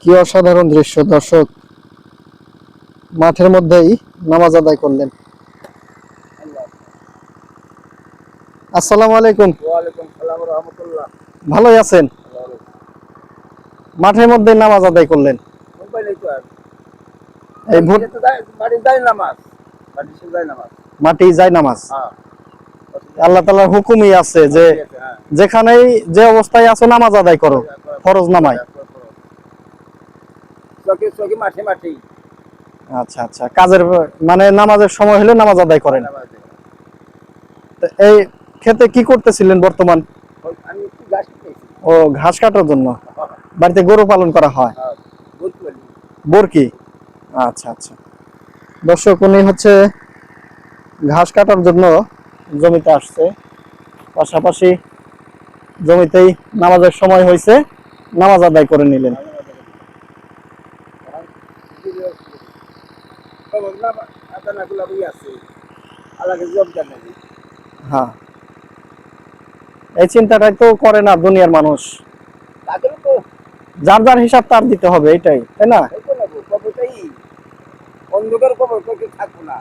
কি অসাধারণ দৃশ্য দর্শক, মাঠের মধ্যেই নামাজ আদায় করলেন। আসসালামু আলাইকুম। ওয়ালাইকুম সালাম ওয়া রাহমাতুল্লাহ। ভালোই আছেন? মাঠের মধ্যে নামাজ আদায় করলেন। মোবাইলে তো আর এই ভোট বাড়ি যায় নামাজ, বাড়ি সে যায় নামাজ। মাটি যায় নামাজ। হ্যাঁ, আল্লাহ তাআলার হুকুমই আছে যে যেখানেই যে অবস্থায় আছো নামাজ আদায় করো, ফরজ নামায়। চকি চকি মাঠে মাঠে আচ্ছা আচ্ছা, কাজের মানে নামাজের সময় হলে নামাজ আদায় করেন। তো এই ক্ষেতে কি করতেছিলেন বর্তমান? আমি একটু গাছ খেয়েছি। ও, ঘাস কাটার জন্য। বাড়িতে গরু পালন করা হয়, বলতে পারি বরকি। আচ্ছা আচ্ছা, দর্শক উনি হচ্ছে ঘাস কাটার জন্য জমিতে আসছে, পাশাপাশি জমিতেই নামাজের সময় হয়েছে, নামাজ আদায় করে নিলেন। হ্যাঁ, এই চিন্তাটাই তো করে না দুনিয়ার মানুষ। যার যার হিসাব তার দিতে হবে, এটাই, তাই না? অন্ধকার খবর থাকবো না।